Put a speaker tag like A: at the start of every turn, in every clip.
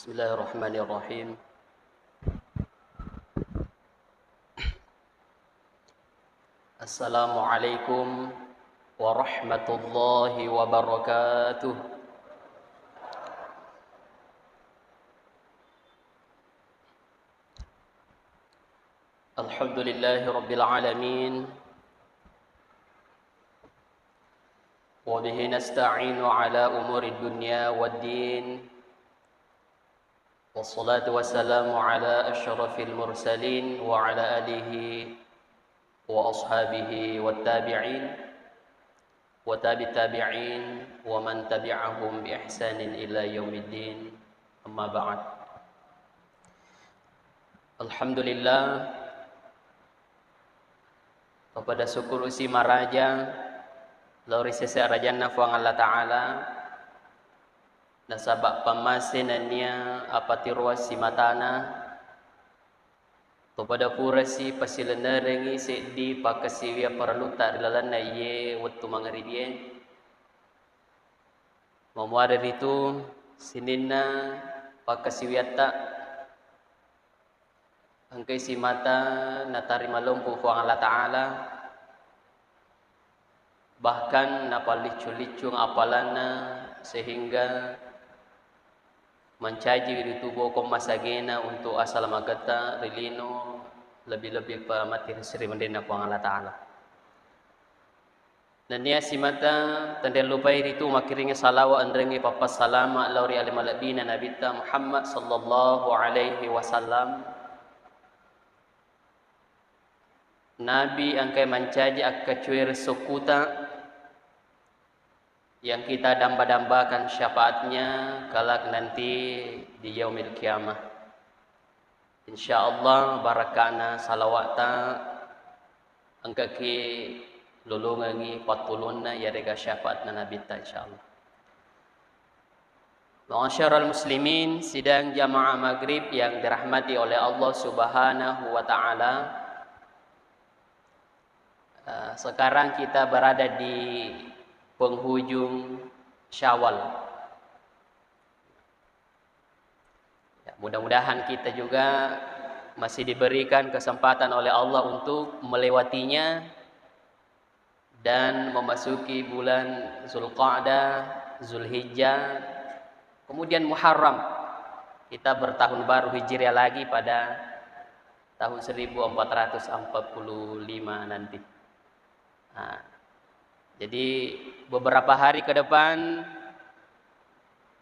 A: Bismillahirrahmanirrahim. Assalamualaikum warahmatullahi wabarakatuh. Alhamdulillahi rabbil alamin. Wa bihi nasta'inu ala umuri dunya waddin. Wassalatu wassalamu ala asyrafil mursalin wa ala alihi wa ashabihi wattabi'in wa tabi'in wa man tabi'ahum bi ihsanin ila yaumiddin. Amma ba'd. Alhamdulillah, kepada syukur usi maraja lori sesa rajanna fuang Allah Ta'ala nasabak pamasinannya apati ruas si matana kepada purasi pasilenarengi seddi pakasiwia perlu tak rilana ye waktu mangaribien memuada itu sinina pakasiwiata angkai si mata natari malumpu fuang Allah Ta'ala bahkan napalicung-licung apalana sehingga mencaji di tubuh masagena untuk asal magata rilino lebih-lebih pa mati sri mendena fuang Allah Ta'ala. Dan dia si mata tanda lupai itu makiringa salawa andrengi papas salama lauri alimalabina nabita Muhammad sallallahu alaihi wasallam. Nabi angkai mencaji akka cuir sukuta yang kita damba-dambakan syafaatnya kelak nanti di yaumil kiamah. Insyaallah barakana salawata angkaki lulungangi patulunna ya rega syafaatna nabi ta insyaallah. Ma'asyiral muslimin, sidang jamaah maghrib yang dirahmati oleh Allah Subhanahu wa taala. Sekarang kita berada di penghujung Syawal. Ya, mudah-mudahan kita juga masih diberikan kesempatan oleh Allah untuk melewatinya dan memasuki bulan Zulqa'dah, Zulhijjah, kemudian Muharram. Kita bertahun baru Hijriah lagi pada tahun 1445 nanti. Nah, jadi beberapa hari ke depan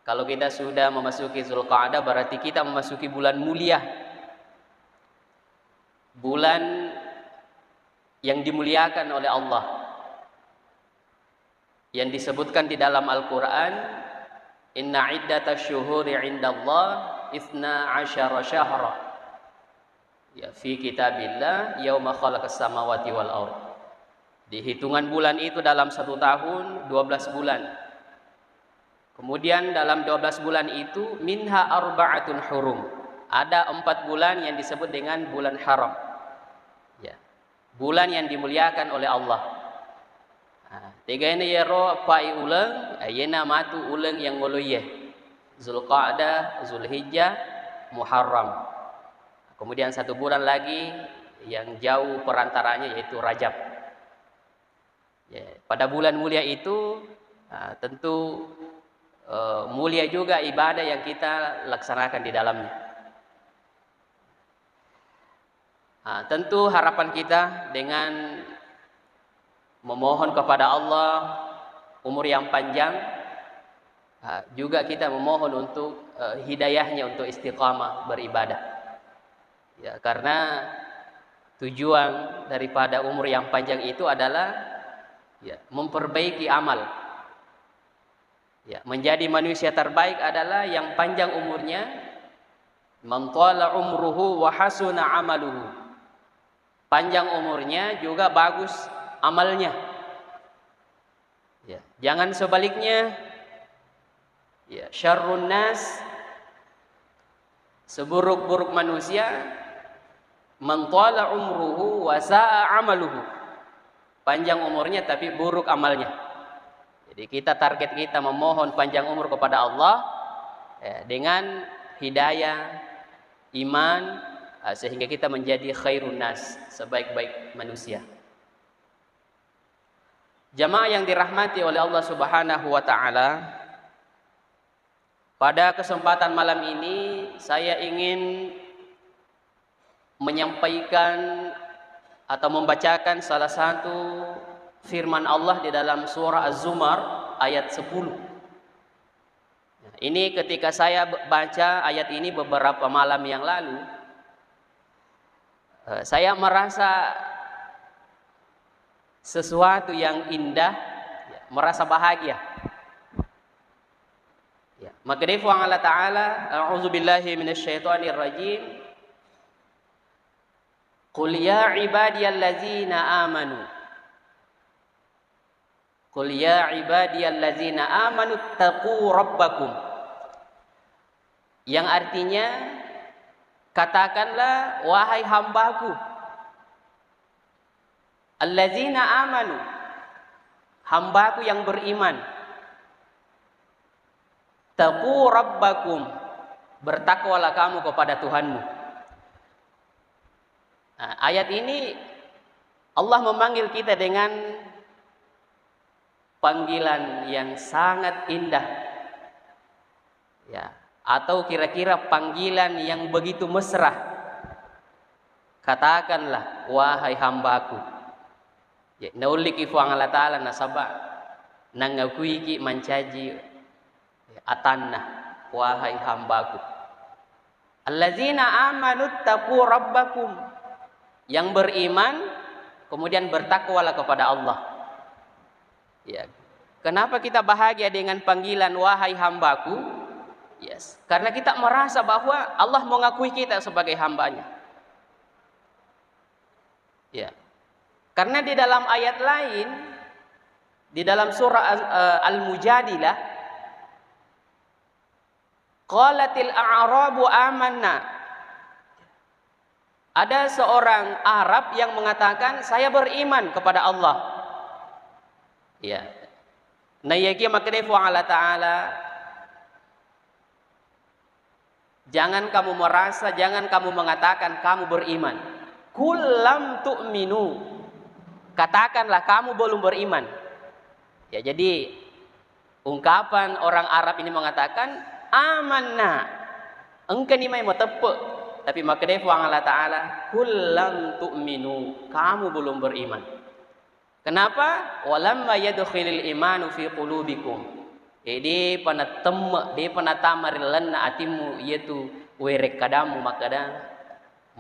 A: kalau kita sudah memasuki Zulqa'dah berarti kita memasuki bulan mulia. Bulan yang dimuliakan oleh Allah. Yang disebutkan di dalam Al-Qur'an, "Inna iddatash syuhuri 'indallah 12 syahra." Ya fi kitabillah yauma khalaqas samawati wal ardh. Di hitungan bulan itu dalam 1 tahun 12 bulan. Kemudian dalam 12 bulan itu minha arba'atun hurum. Ada 4 bulan yang disebut dengan bulan haram. Ya. Bulan yang dimuliakan oleh Allah. Tiga ini ya ro pai ulang, ayena matu ulang yang ngoloye. Zulqa'dah, Zulhijjah, Muharram. Kemudian 1 bulan lagi yang jauh perantaranya yaitu Rajab. Ya, pada bulan mulia itu tentu mulia juga ibadah yang kita laksanakan di dalamnya. Tentu harapan kita dengan memohon kepada Allah umur yang panjang, juga kita memohon untuk hidayahnya untuk istiqamah beribadah. Ya, karena tujuan daripada umur yang panjang itu adalah ya, memperbaiki amal. Ya, menjadi manusia terbaik adalah yang panjang umurnya. Man tala umruhu wa hasuna amaluhu. Panjang umurnya juga bagus amalnya. Ya, jangan sebaliknya. Ya, syarrun nas, seburuk-buruk manusia, man tala umruhu wa sa'a amaluhu. Panjang umurnya tapi buruk amalnya. Jadi kita target kita memohon panjang umur kepada Allah dengan hidayah, iman, sehingga kita menjadi khairun nas, sebaik-baik manusia. Jamaah yang dirahmati oleh Allah Subhanahu wa taala, pada kesempatan malam ini saya ingin menyampaikan atau membacakan salah satu firman Allah di dalam surah Az-Zumar ayat 10. Ini ketika saya baca ayat ini beberapa malam yang lalu, saya merasa sesuatu yang indah, merasa bahagia. Maka dari Allah Ta'ala, a'udzubillahi minasyaitonir rajim. Qul ya ibadiyallazina amanu. Qul ya ibadiyallazina amanu taqu rabbakum. Yang artinya, katakanlah wahai hambaku, allazina amanu, hambaku yang beriman, taqu rabbakum, bertakwalah kamu kepada Tuhanmu. Nah, ayat ini Allah memanggil kita dengan panggilan yang sangat indah, ya, atau kira-kira panggilan yang begitu mesra. Katakanlah wahai hambaku, ya, nauliki fu Allah Ta'ala nasaba nangakui ki mancaji atanna, wahai hambaku, allazina amanu taqu rabbakum, yang beriman kemudian bertakwalah kepada Allah. Ya. Kenapa kita bahagia dengan panggilan wahai hambaku? Yes. Karena kita merasa bahwa Allah mengakui kita sebagai hambanya. Ya. Karena di dalam ayat lain, di dalam surah Al-Mujadilah, qalatil a'rabu amanna. Ada seorang Arab yang mengatakan saya beriman kepada Allah. Ya. Nayaki makrifu Allah Ta'ala, jangan kamu merasa, jangan kamu mengatakan kamu beriman. Qul lam tu'minu, katakanlah kamu belum beriman. Ya, jadi ungkapan orang Arab ini mengatakan amanna, engkau ni mai metepek. Tapi maka dia Allah Ta'ala, qul lam tu'minu, kamu belum beriman. Kenapa? Walamma yadkhilul imanu fi qulubikum. Jadi panatem, dia panatamar lanna atimu yaitu werek kadamu makada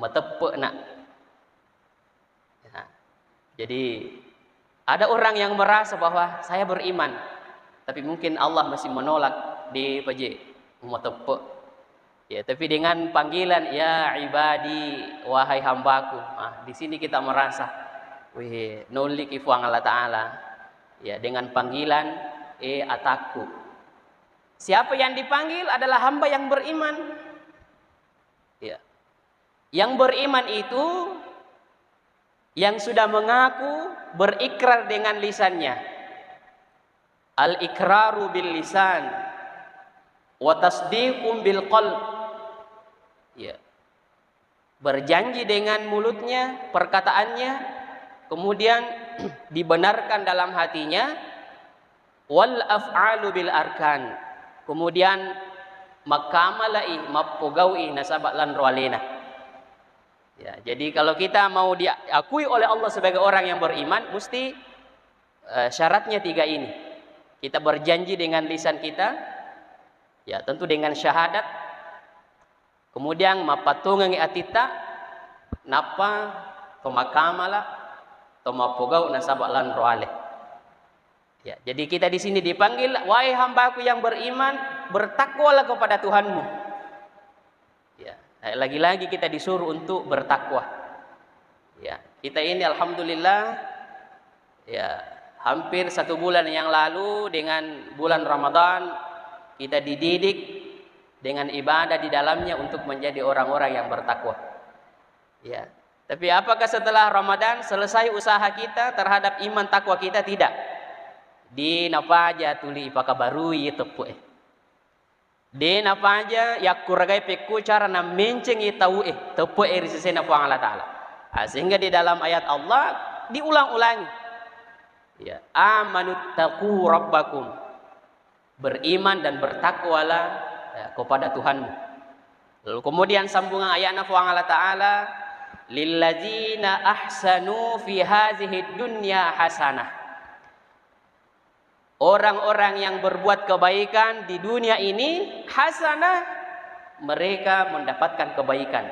A: metepek nak. Ya. Jadi ada orang yang merasa bahwa saya beriman, tapi mungkin Allah masih menolak di paje metepek. Ya, tapi dengan panggilan ya ibadi, wahai hambaku. Nah, di sini kita merasa, wih, nulik ifuang Allah Ta'ala. Ya, dengan panggilan ataku. Siapa yang dipanggil adalah hamba yang beriman. Ya. Yang beriman itu yang sudah mengaku, berikrar dengan lisannya. Al-ikraru bil lisan wa tasdiqum bil qalb. Ya. Berjanji dengan mulutnya, perkataannya, kemudian dibenarkan dalam hatinya, wal af'alu bil arkan, kemudian makamalai mapugawi nasabak lan roalena. Ya, jadi kalau kita mau diakui oleh Allah sebagai orang yang beriman, mesti syaratnya 3 ini. Kita berjanji dengan lisan kita, ya tentu dengan syahadat. Kemudian mapatungang atita napa pemakamala tomapogau nasabak lan roale. Ya, jadi kita di sini dipanggil wahai hambaku yang beriman, bertakwalah kepada Tuhanmu. Ya, lagi-lagi kita disuruh untuk bertakwa. Ya, kita ini alhamdulillah ya hampir 1 bulan yang lalu dengan bulan Ramadan kita dididik dengan ibadah di dalamnya untuk menjadi orang-orang yang bertakwa. Ya. Tapi apakah setelah Ramadan selesai usaha kita terhadap iman takwa kita? Tidak. Di napaja tuli ipaka baru tepu. Den apa aja ya kuragai peku cara na menceng tahu tepo risisena puang Allah Ta'ala. Sehingga di dalam ayat Allah diulang-ulangi. Ya, amanut taqu rabbakum. Beriman dan bertakwalah kepada Tuhanmu. Lalu kemudian sambungan ayatnya puang Allah Ta'ala, lilladzina ahsanu fi hadhihi dunya hasanah. Orang-orang yang berbuat kebaikan di dunia ini hasanah, mereka mendapatkan kebaikan.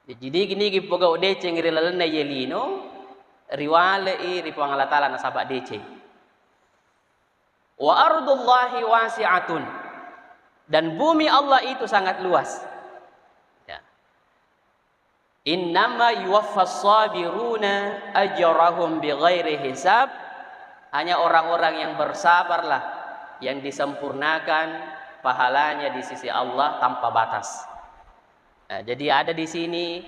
A: Jadi gini gipoga deceng rilalena yelino riwale ripuang Allah Ta'ala nasabak deceng. Wa ardullahi wasi'atun, dan bumi Allah itu sangat luas. Ya. Innama yuwaffas sabiruna ajrahum bighairi hisab. Hanya orang-orang yang bersabarlah yang disempurnakan pahalanya di sisi Allah tanpa batas. Nah, jadi ada di sini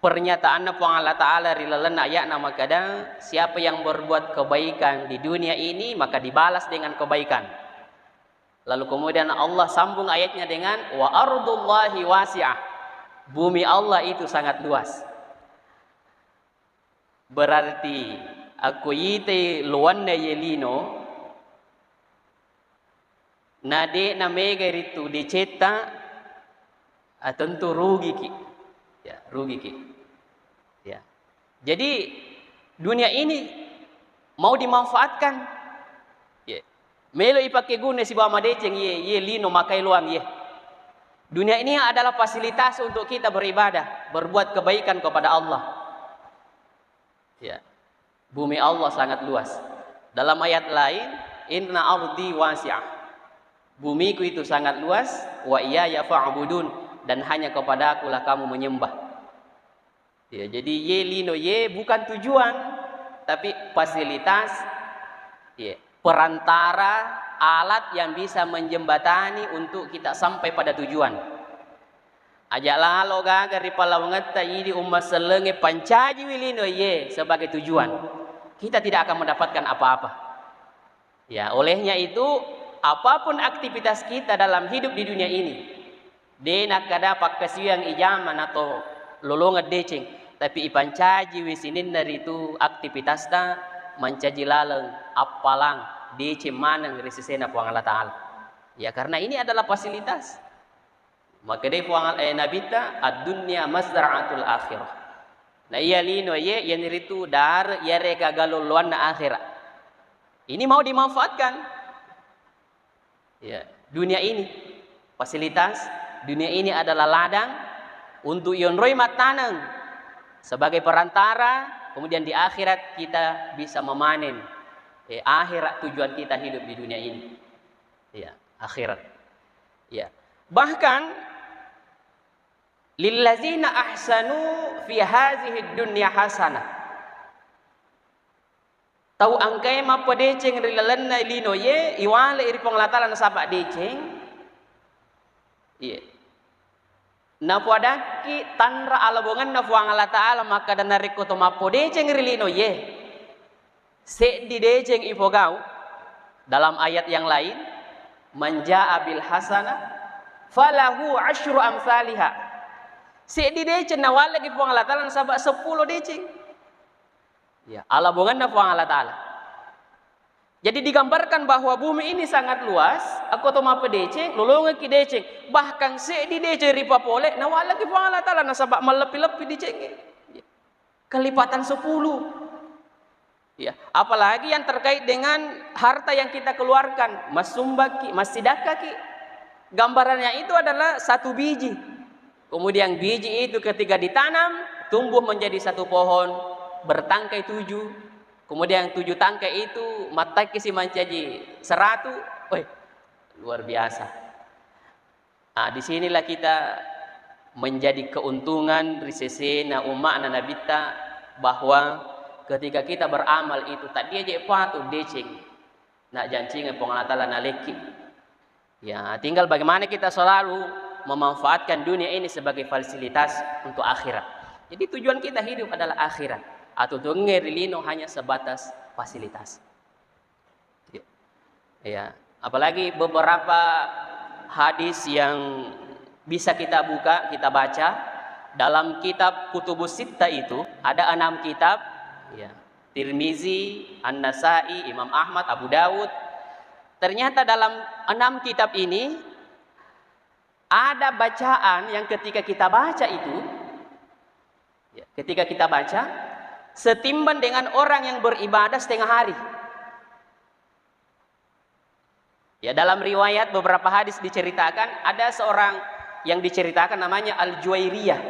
A: pernyataan Allah Ta'ala rilalan ayat nama kadang, siapa yang berbuat kebaikan di dunia ini maka dibalas dengan kebaikan. Lalu kemudian Allah sambung ayatnya dengan wa ardullahi wasi'ah. Bumi Allah itu sangat luas. Berarti aku yite luanna yelino nade na mega itu diceta tentu rugi ki. Ya, rugi ki. Ya. Jadi dunia ini mau dimanfaatkan. Ya. Melo ipake guna si bama deceng ye lino makai luang ye. Dunia ini adalah fasilitas untuk kita beribadah, berbuat kebaikan kepada Allah. Ya. Bumi Allah sangat luas. Dalam ayat lain, inna ardi wasi'ah. Bumiku itu sangat luas, wa iyaya fa'budun, dan hanya kepada akulah kamu menyembah. Ya, jadi ye lino ye bukan tujuan, tapi fasilitas, ya, perantara, alat yang bisa menjembatani untuk kita sampai pada tujuan. Ajak lalo gaga ripala mengata ini umat selenge pancaji wilino ye sebagai tujuan. Kita tidak akan mendapatkan apa-apa. Ya, olehnya itu apapun aktivitas kita dalam hidup di dunia ini, denak kada pakkasiang ijaman atau lolongan deceng, tapi ipancaji wisinin dari itu aktivitasnya mencaji laleng apalang deceng manang risisena puang Allah Ta'ala. Ya, karena ini adalah fasilitas. Maka dia puang nabita ad-dunya masra'atul akhirah. Nah iya lino ye yang itu dar ya reka galuluan na akhirat. Ini mau dimanfaatkan. Ya, dunia ini fasilitas, dunia ini adalah ladang untuk yonroi matanang sebagai perantara, kemudian di akhirat kita bisa memanen. Akhirat tujuan kita hidup di dunia ini. Ya, akhirat. Ya. Bahkan lillazina ahsanu fi hadhihi dunya hasanah. Tau angkai ma podeceng rilalanna lino ye iwale iri panglatala na sabak deceng. Iya. Na podaki tanra alabongan na fuang Allah Ta'ala maka danariko to ma podeceng rilino ye. Se di deceng ifogau dalam ayat yang lain manja bil hasanah falahu asyru amsalihah. Si di deceng nawala di puang Allah Ta'ala sabak 10 deceng. Ya, ala bongan na puang Allah Ta'ala. Jadi digambarkan bahwa bumi ini sangat luas, aku to mapa deceng, lolongan ki deceng, bahkan si di deceng ripa pole nawala di puang Allah Ta'ala sabak melepi-lepi deceng. Ya. Kelipatan 10. Ya, apalagi yang terkait dengan harta yang kita keluarkan, mas sumbaki, mas sidakaki. Gambarannya itu adalah 1 biji. Kemudian biji itu ketika ditanam tumbuh menjadi 1 pohon bertangkai 7. Kemudian 7 tangkai itu matai kisi mancaji 100. Luar biasa. Nah, disinilah kita menjadi keuntungan risesena umat nabita bahwa ketika kita beramal itu tadi aja patu deceng nak jancingan pengalatala naleki. Ya, tinggal bagaimana kita selalu memanfaatkan dunia ini sebagai fasilitas untuk akhirat. Jadi tujuan kita hidup adalah akhirat. Atau ngerilino hanya sebatas fasilitas. Ya, Apalagi beberapa hadis yang bisa kita buka, kita baca dalam kitab Kutubus Sittah itu ada 6 kitab, ya. Tirmizi, An-Nasai, Imam Ahmad, Abu Dawud. Ternyata dalam 6 kitab ini ada bacaan yang ketika kita baca itu, ya, ketika kita baca setimbang dengan orang yang beribadah setengah hari. Ya, dalam riwayat beberapa hadis diceritakan ada seorang yang diceritakan namanya Al-Juwairiyah.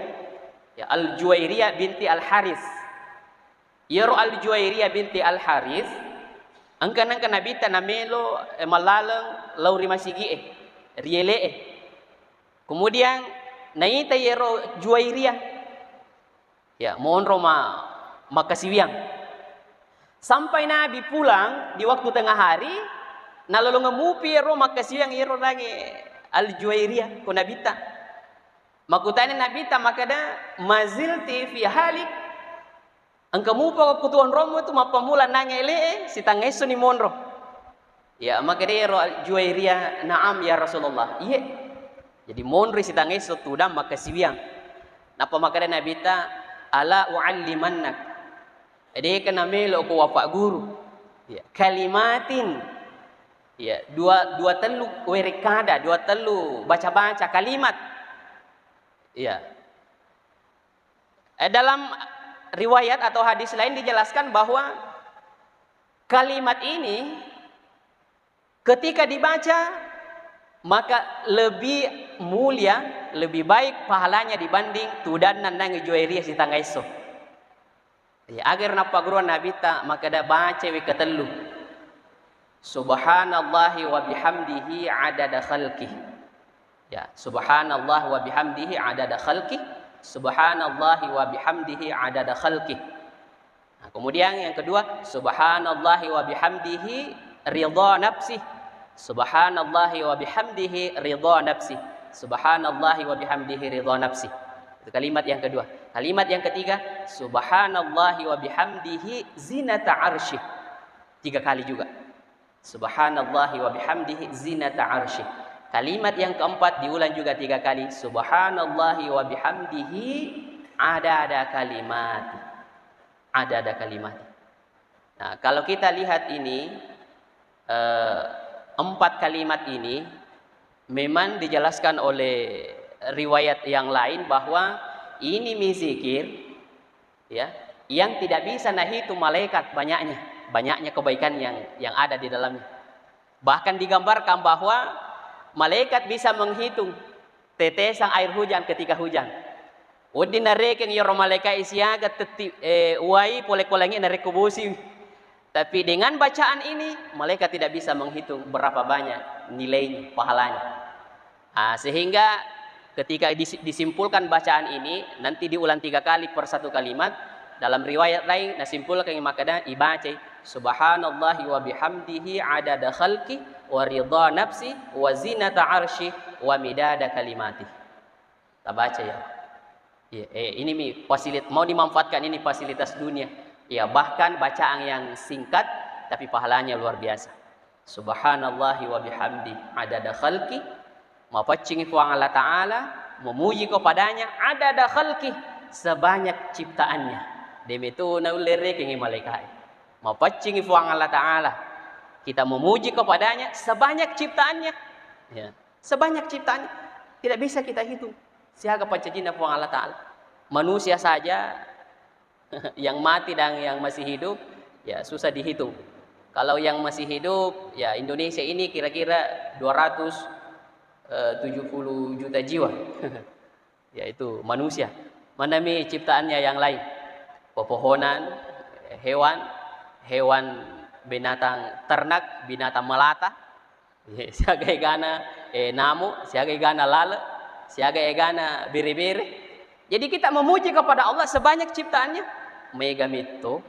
A: Ya, Al-Juwairiyah binti Al-Haris. Yaro Al-Juwairiyah binti Al-Haris angkan nabita namelo malalang lauri masigi riele. Kemudian naita yaro Juwairiyah. Ya, mohon Roma makasiwiang. Sampai Nabi pulang di waktu tengah hari, na lalu ngemupi yero makasiwiang yero lagi Al-Juwairiyah ko nabita. Makutani nabita makada mazilti fi halik. Angkamu pa kutuan romo itu mapamula nangele si tangeso ni monro. Ya makada yero Al-Juwairiyah naam ya Rasulullah. Iya. Jadi monro si tangeso tudam makasiwiang. Napa makada nabita ala uallimannak. Ade kana melo ko wapak guru. Ya, kalimatin. Ya, dua telu werekada, dua telu baca-baca kalimat. Ya. Dalam riwayat atau hadis lain dijelaskan bahwa kalimat ini ketika dibaca maka lebih mulia, lebih baik pahalanya dibanding tudanan nang Juwairiyah si tangaiso. Ya, agar napa guru nabita maka da baca we ketelu. Subhanallahi wa bihamdihi adada khalqih. Ya, subhanallah wa bihamdihi adada khalqih. Subhanallahi wa bihamdihi adada khalqih. Nah, kemudian yang kedua, subhanallahi wa bihamdihi ridha nafsih. Subhanallahi wa bihamdihi ridha nafsih. Subhanallahi wa bihamdihi ridha nafsih. Itu kalimat yang kedua. Kalimat yang ketiga, subhanallahi wa bihamdihi zinata arsyih. 3 kali juga. Subhanallahi wa bihamdihi zinata arsyih. Kalimat yang keempat diulang juga 3 kali. Subhanallahi wa bihamdihi adada kalimat. Adada kalimat. Nah, kalau kita lihat ini 4 kalimat ini memang dijelaskan oleh riwayat yang lain bahwa ini zikir ya yang tidak bisa nahitu malaikat banyaknya kebaikan yang ada di dalamnya. Bahkan digambarkan bahwa malaikat bisa menghitung tetesan air hujan ketika hujan. Udi narekeng yoro malaikat isiaga uai polek-polengnya narekubusi. Tapi dengan bacaan ini malaikat tidak bisa menghitung berapa banyak nilainya, pahalanya. Sehingga ketika disimpulkan bacaan ini nanti diulang 3 kali per 1 kalimat. Dalam riwayat lain nasimpulkan makada ibaca subhanallahi wa bihamdihi adada khalqi wa ridha nafsi wa zinata arsy wa midada kalimati. Kita baca ya. Ini fasilitas mau dimanfaatkan, ini fasilitas dunia. Ya, bahkan bacaan yang singkat tapi pahalanya luar biasa. Subhanallahi wa bihamdi adada khalqi, mapacingi puang Allah Ta'ala, memuji kepadanya adada khalqi, sebanyak ciptaannya. Demi itu naulere kengi malaikat. Mapacingi puang Allah Ta'ala, kita memuji kepadanya sebanyak ciptaannya. Ya, sebanyak ciptaannya. Tidak bisa kita hitung. Siaga pacajina puang Allah Ta'ala. Manusia saja yang mati dan yang masih hidup ya susah dihitung. Kalau yang masih hidup ya Indonesia ini kira-kira 270 juta jiwa. Yaitu manusia. Mana mi ciptaannya yang lain? Pepohonan, hewan binatang ternak, binatang melata. Siaga egana namu, siaga egana lala, siaga egana biri-biri. Jadi kita memuji kepada Allah sebanyak ciptaannya. Mega mito.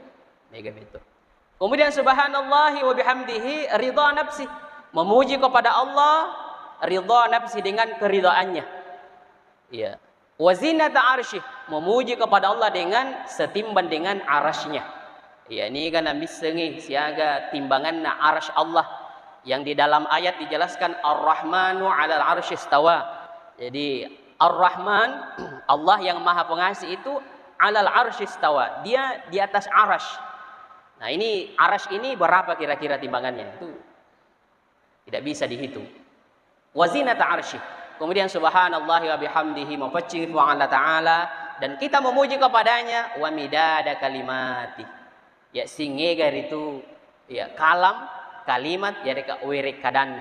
A: Kemudian subhanallahi wa bihamdihi ridha nafsi. Memuji kepada Allah ridha nafsi dengan keridaannya. Iya. Wa zinata arsy. Memuji kepada Allah dengan setimbang dengan arasy-Nya. Iya, ini kan misengi siaga timbanganna arsy Allah yang di dalam ayat dijelaskan Ar-Rahmanu 'alal 'arsy istawa. Jadi Ar-Rahman, Allah yang Maha Pengasih itu 'alal 'arsy istawa. Dia di atas arasy. Nah, ini arasy ini berapa kira-kira timbangannya? Itu tidak bisa dihitung. Wa zinata 'arsy. Kemudian subhanallahi wa bihamdihi mufacci wa Allah taala, dan kita memuji kepadanya wa midada kalimati. Ya singegar itu ya kalam kalimat ya wirik kadan,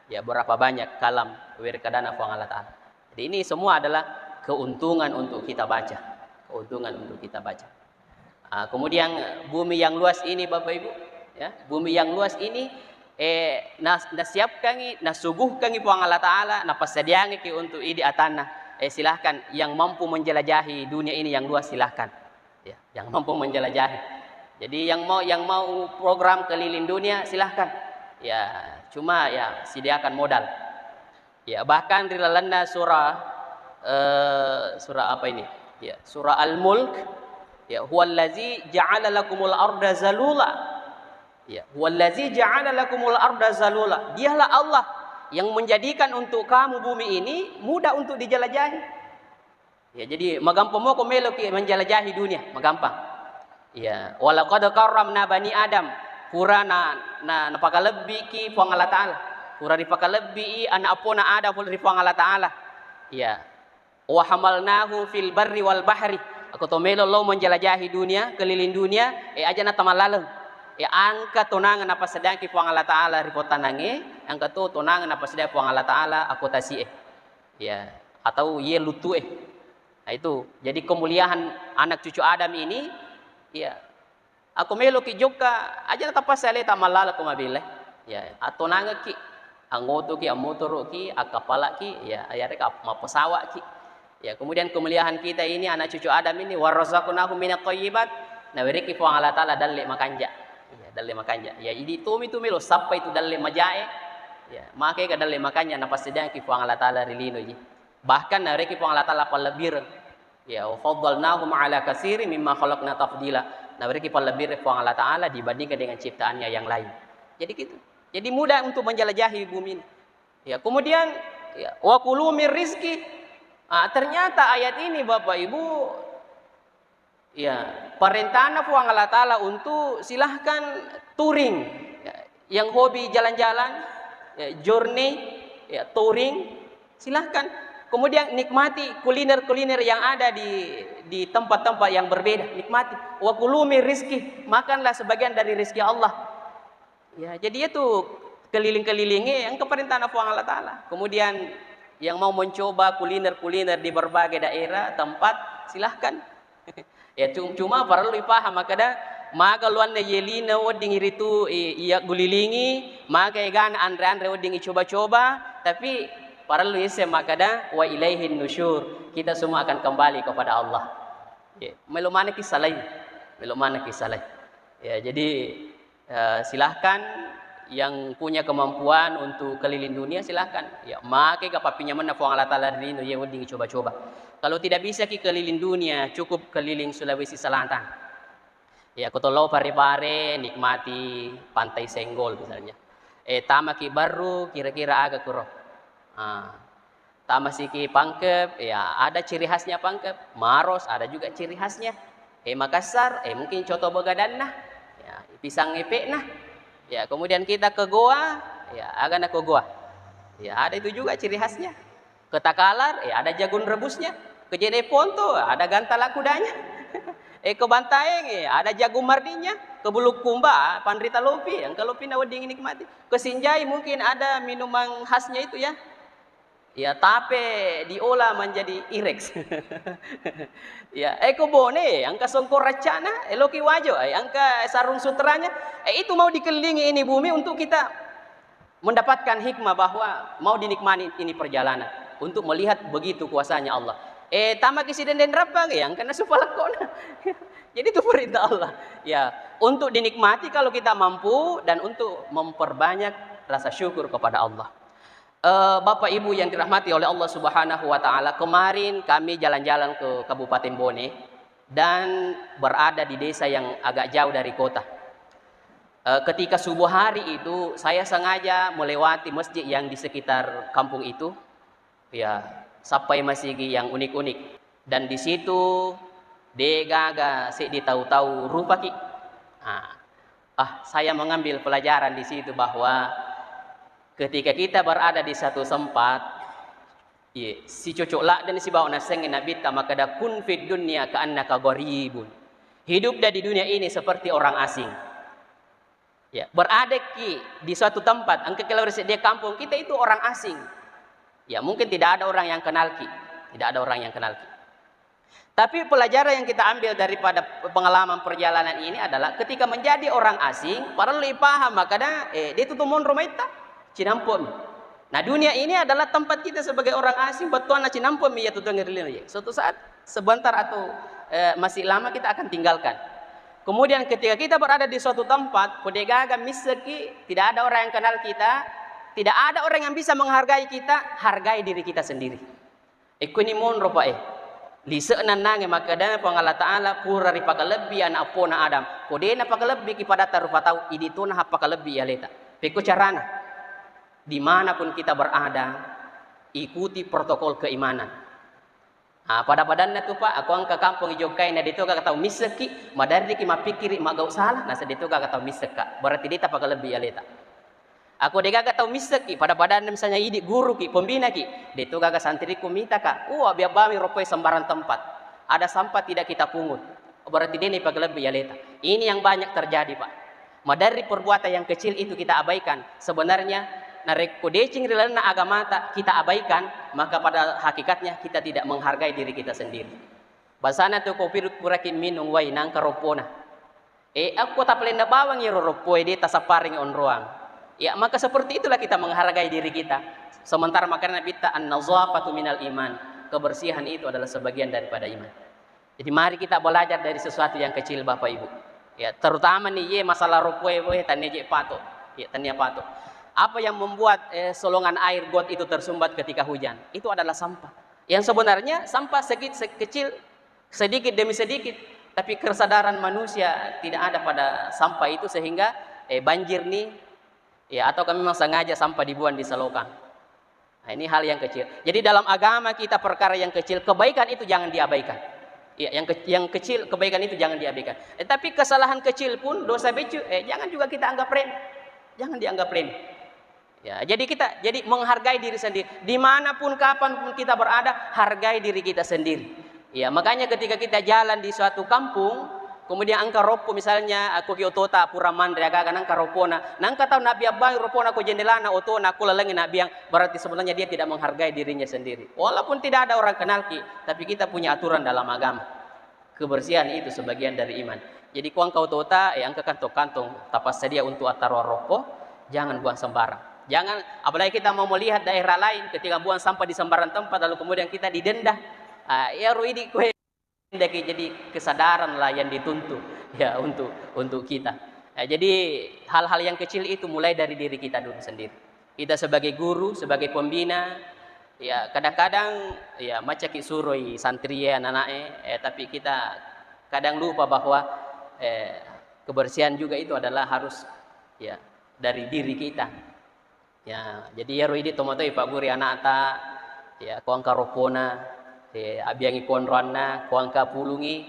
A: ya berapa banyak kalam wirik kadana fa Allah taala. Jadi ini semua adalah keuntungan untuk kita baca, keuntungan untuk kita baca. Kemudian bumi yang luas ini Bapak Ibu, ya bumi yang luas ini nasiapkan nasuguhkan fa Allah taala napasadiangi ki untuk idi atana. Silahkan yang mampu menjelajahi dunia ini yang luas silahkan, ya yang mampu menjelajahi. Jadi yang mau program keliling dunia silahkan. Ya, cuma ya sediakan modal. Ya, bahkan di dalam surah apa ini? Ya, surah Al-Mulk. Ya, huwallazi ja'ala lakumul arda zalula. Ya, huwallazi ja'ala lakumul arda zalula. Dialah Allah yang menjadikan untuk kamu bumi ini mudah untuk dijelajahi. Ya, jadi magampang mo ko melo menjelajahi dunia, magampang. Ya, walaqad karramna bani Adam. Pura na napakalebbi ki po ang Allah Ta'ala. Pura ripakalebbi ana apona Adam pula ripo ang Allah Ta'ala. Ya. Wa hamalnahu fil barri wal bahri. Ako to melo lo menjelajahi dunia, keliling dunia, aja na tamalaleng. Angka tonangan apa sedang ki po ang Allah Ta'ala ripo tanange, angka to tonangan apa sedang po ang Allah Ta'ala aku tasi Ya, atau ye lutu Nah itu. Jadi kemuliaan anak cucu Adam ini ya, aku melo ki joka aja na tapas sale tamalala ko mabile. Ya, ato nanga ki angoto ki amotoro ki akapala ki ya ayare ka mapasawa ki. Ya, kemudian kemuliaan kita ini anak cucu Adam ini warazaqnahu minat thayyibat. Na weri ki po ang Allah Taala dalle makanja. Ya, dalle makanja. Ya, idi tumi melo sampai itu dalle majae. Ya, make ka dalle makanya napasidang ki po ang Allah Taala rilino ji. Bahkan na weri ki po ang Allah Taala palebir. Ya, wa faddalnahum ala katsiri mimma khalaqna tafdila. Nah, mereka lebih refah Allah Ta'ala dibandingkan dengan ciptaannya yang lain. Jadi gitu. Jadi mudah untuk menjelajahi bumi ini. Ya, kemudian ya, wa kulu mir rizki. Ternyata ayat ini Bapak Ibu ya, perintahnya fuang Allah Ta'ala untuk silahkan touring. Ya, yang hobi jalan-jalan, ya, journey, ya, touring, silahkan. Kemudian nikmati kuliner-kuliner yang ada di tempat-tempat yang berbeda, nikmati. Wa kulu mir rizki, makanlah sebagian dari rezeki Allah. Ya, jadi itu keliling-kelilingnya yang keperintahan Allah Ta'ala. Kemudian yang mau mencoba kuliner-kuliner di berbagai daerah, tempat, silahkan. Ya, cuma perlu dipaham, makanya maka luan na yelina wading iritu iya gulilingi, maka igan andre-andre wading coba-coba, tapi para lu ise makada wa ilaihin nusyur, kita semua akan kembali kepada Allah. Ya, melumana kisalai, melumana kisalai. Ya, jadi silahkan yang punya kemampuan untuk keliling dunia silahkan. Ya, make kapapinya mana fuang Allah Taala dino ye wading coba-coba. Kalau tidak bisa ki keliling dunia, cukup keliling Sulawesi Selatan. Ya, kotolo pare-pare nikmati Pantai Senggol misalnya. Tama ki baru kira-kira agak kurang. Tamasiki Pangkep, ya ada ciri khasnya Pangkep. Maros ada juga ciri khasnya. Makassar, mungkin coto begadana, ya pisang epek nah. Ya, kemudian kita ke Goa, ya agak ke Goa. Ya ada itu juga ciri khasnya. Ke Takalar, ya ada jagung rebusnya. Ke Jeneponto ada gantala kudanya. Ke Bantaeng, ya ada jagung mardinya. Ke Bulukumba, Pandrita Lopi, yang kalau pindah wading nikmati. Ke Sinjai mungkin ada minuman khasnya itu ya. Ya, tape diolah menjadi irex. Ya, ke Bone, angka songkor racana, eloki wajo, angka sarung sutranya, itu mau dikelilingi ini bumi untuk kita mendapatkan hikmah bahwa mau dinikmati ini perjalanan untuk melihat begitu kuasanya Allah. Tamak isi den rapang yang kena supalakona. Jadi itu perintah Allah. Ya, untuk dinikmati kalau kita mampu dan untuk memperbanyak rasa syukur kepada Allah. Bapak Ibu yang dirahmati oleh Allah Subhanahu wa Ta'ala, kemarin kami jalan-jalan ke Kabupaten Bone dan berada di desa yang agak jauh dari kota. Ketika subuh hari itu saya sengaja melewati masjid yang di sekitar kampung itu, ya sampai masjid yang unik-unik, dan di situ degaga si ditahu-tahu rupa ki. Saya mengambil pelajaran di situ bahwa ketika kita berada di satu tempat, si cocok lah dan si bawa naseng nabi maka da kun fid dunya ka annaka gharibun. Hidup di dunia ini seperti orang asing. Ya, berada di suatu tempat, angka kalau dia kampung, kita itu orang asing. Ya, mungkin tidak ada orang yang kenal ki, tidak ada orang yang kenal ki. Tapi pelajaran yang kita ambil daripada pengalaman perjalanan ini adalah ketika menjadi orang asing, para lebih paham makanya dia tuh mon rumah itu cinampun. Nah, dunia ini adalah tempat kita sebagai orang asing, betul na cinampun ya tuh dengerin. Suatu saat sebentar atau masih lama kita akan tinggalkan. Kemudian ketika kita berada di suatu tempat, podegaga miseki, tidak ada orang yang kenal kita, tidak ada orang yang bisa menghargai kita, hargai diri kita sendiri. Ikuni mon ropa lisa nanange makadana pangala taala pura ripaka lebih anak apona Adam. Kodena paka lebih kepada tarupa tahu idituna hapaka lebih ya leta. Peko carana. Dimanapun kita berada, ikuti protokol keimanan. Pada badannya tuh Pak, aku angka kampung ijokai na dito kakak tahu miseki, madari ki mapikiri magau salah, nasa dito kakak tahu miseka. Berarti dia tak lebih aleta. Aku dia kakak tahu miseki, pada badan misalnya idi guru ki, pembina ki, dito kakak santri kumita ka. Biar bami ropoi sembarang tempat. Ada sampah tidak kita pungut. Berarti dia nih lebih aleta. Ini yang banyak terjadi Pak. Madari perbuatan yang kecil itu kita abaikan. Sebenarnya narek kodecing rilana agama kita abaikan, maka pada hakikatnya kita tidak menghargai diri kita sendiri. Basana tu kopi purakin minum wai nang karopona. Aku tak pelenda bawang ya roropoi dia tasaparing on ruang. Ya maka seperti itulah kita menghargai diri kita. Sementara makanya kita an-nazafatu minal iman. Kebersihan itu adalah sebagian daripada iman. Jadi mari kita belajar dari sesuatu yang kecil Bapak Ibu. Ya terutama nih masalah ropoi tanya pato. Ya tanya pato. Apa yang membuat solongan air got itu tersumbat ketika hujan? Itu adalah sampah. Yang sebenarnya sampah kecil, sedikit demi sedikit. Tapi kesadaran manusia tidak ada pada sampah itu sehingga banjir nih. Ya, atau kami memang sengaja sampah dibuang di selokan. Nah, ini hal yang kecil. Jadi dalam agama kita perkara yang kecil, kebaikan itu jangan diabaikan. Ya, yang kecil, kebaikan itu jangan diabaikan. Tapi kesalahan kecil pun, dosa becu, jangan juga kita anggap remeh. Jangan dianggap remeh. Ya, jadi menghargai diri sendiri. Dimanapun kapanpun kita berada, hargai diri kita sendiri. Ya, makanya ketika kita jalan di suatu kampung, kemudian angka ropo misalnya aku kiotota pura mandre agak angka ropona, nangka tahu nabi abang ropona ko jendelana otona aku lalengin nabi yang berarti sebenarnya dia tidak menghargai dirinya sendiri. Walaupun tidak ada orang kenal ki, tapi kita punya aturan dalam agama. Kebersihan itu sebagian dari iman. Jadi kuang kau tota, angka kantong-kantong tapas sedia untuk atarwa ropo, jangan buang sembarang. Jangan, apalagi kita mau melihat daerah lain ketika buang sampah di sembarang tempat lalu kemudian kita didenda. Ya ruidi kue jadi kesadaran lah yang dituntut ya untuk kita. Jadi hal-hal yang kecil itu mulai dari diri kita dulu sendiri. Kita sebagai guru, sebagai pembina, ya kadang-kadang ya macaki suroi santri ya anak-anaknya, tapi kita kadang lupa bahwa kebersihan juga itu adalah harus ya dari diri kita. Ya, jadi ya roidi tomato Pak Guri anak ta ya kuang karopona abiangi konrona kuang kapulungi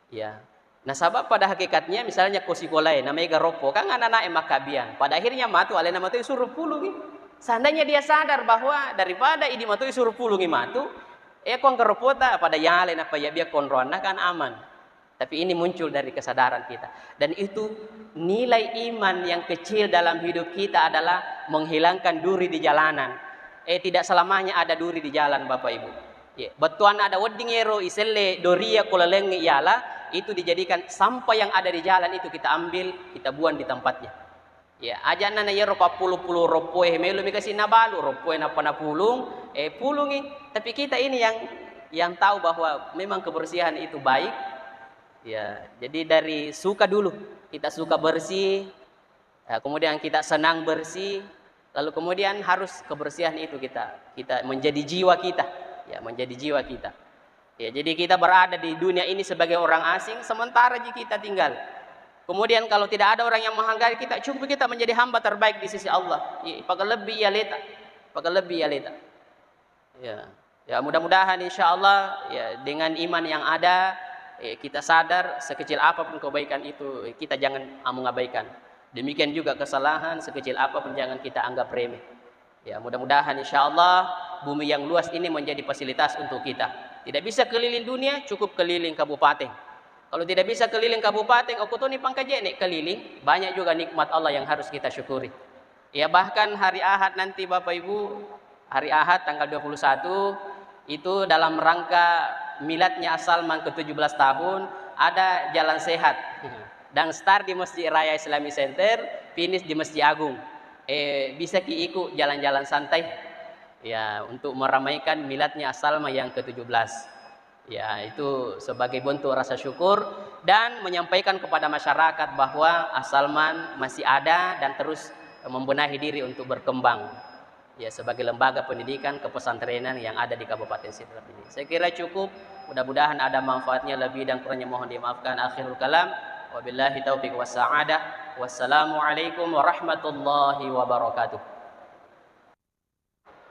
A: ya. Nah sabab pada hakikatnya misalnya kosikolai namanya garopo kan anak-anak makabian pada akhirnya matu alena matu suruh pulungi. Seandainya dia sadar bahwa daripada ini matu suruh pulungi matu kuang karopota pada yang alena apa ya biar konrona kan aman. Tapi ini muncul dari kesadaran kita. Dan itu nilai iman yang kecil dalam hidup kita adalah menghilangkan duri di jalanan. Tidak selamanya ada duri di jalan Bapak Ibu. Betuan ada weddingero iselle doria kolalenge ialah itu dijadikan sampah yang ada di jalan itu kita ambil, kita buang di tempatnya. Ya, aja nana yero papulu-pulu ropoe melu mikasi nabalu ropoe napana pulung, pulungi. Tapi kita ini yang tahu bahwa memang kebersihan itu baik. Ya, jadi dari suka dulu, kita suka bersih, ya, kemudian kita senang bersih, lalu kemudian harus kebersihan itu kita menjadi jiwa kita, ya menjadi jiwa kita. Ya, jadi kita berada di dunia ini sebagai orang asing, sementara kita tinggal Kemudian kalau tidak ada orang yang menghargai kita, cukup kita menjadi hamba terbaik di sisi Allah. Pakai lebih ya leta, pakai lebih ya leta. Ya, ya mudah-mudahan insya Allah ya dengan iman yang ada kita sadar sekecil apapun kebaikan itu kita jangan mengabaikan. Demikian juga kesalahan sekecil apapun jangan kita anggap remeh. Ya mudah-mudahan insya Allah bumi yang luas ini menjadi fasilitas untuk kita. Tidak bisa keliling dunia, cukup keliling kabupaten. Kalau tidak bisa keliling kabupaten, okutoni pangkajene keliling, banyak juga nikmat Allah yang harus kita syukuri. Ya bahkan hari Ahad nanti Bapak Ibu, hari Ahad tanggal 21 itu dalam rangka miladnya As-Salman ke-17 tahun ada jalan sehat. Dan start di Masjid Raya Islamic Center, finish di Masjid Agung. Bisa ikut jalan-jalan santai ya untuk meramaikan miladnya As-Salman yang ke-17. Ya, itu sebagai bentuk rasa syukur dan menyampaikan kepada masyarakat bahwa As-Salman masih ada dan terus membenahi diri untuk berkembang. Ya, sebagai lembaga pendidikan kepesantrenan yang ada di Kabupaten Sidrap ini. Saya kira cukup. Mudah-mudahan ada manfaatnya, lebih dan kurangnya mohon dimaafkan. Akhirul kalam. Wabillahi taufiq was sa'adah. Wassalamualaikum warahmatullahi wabarakatuh.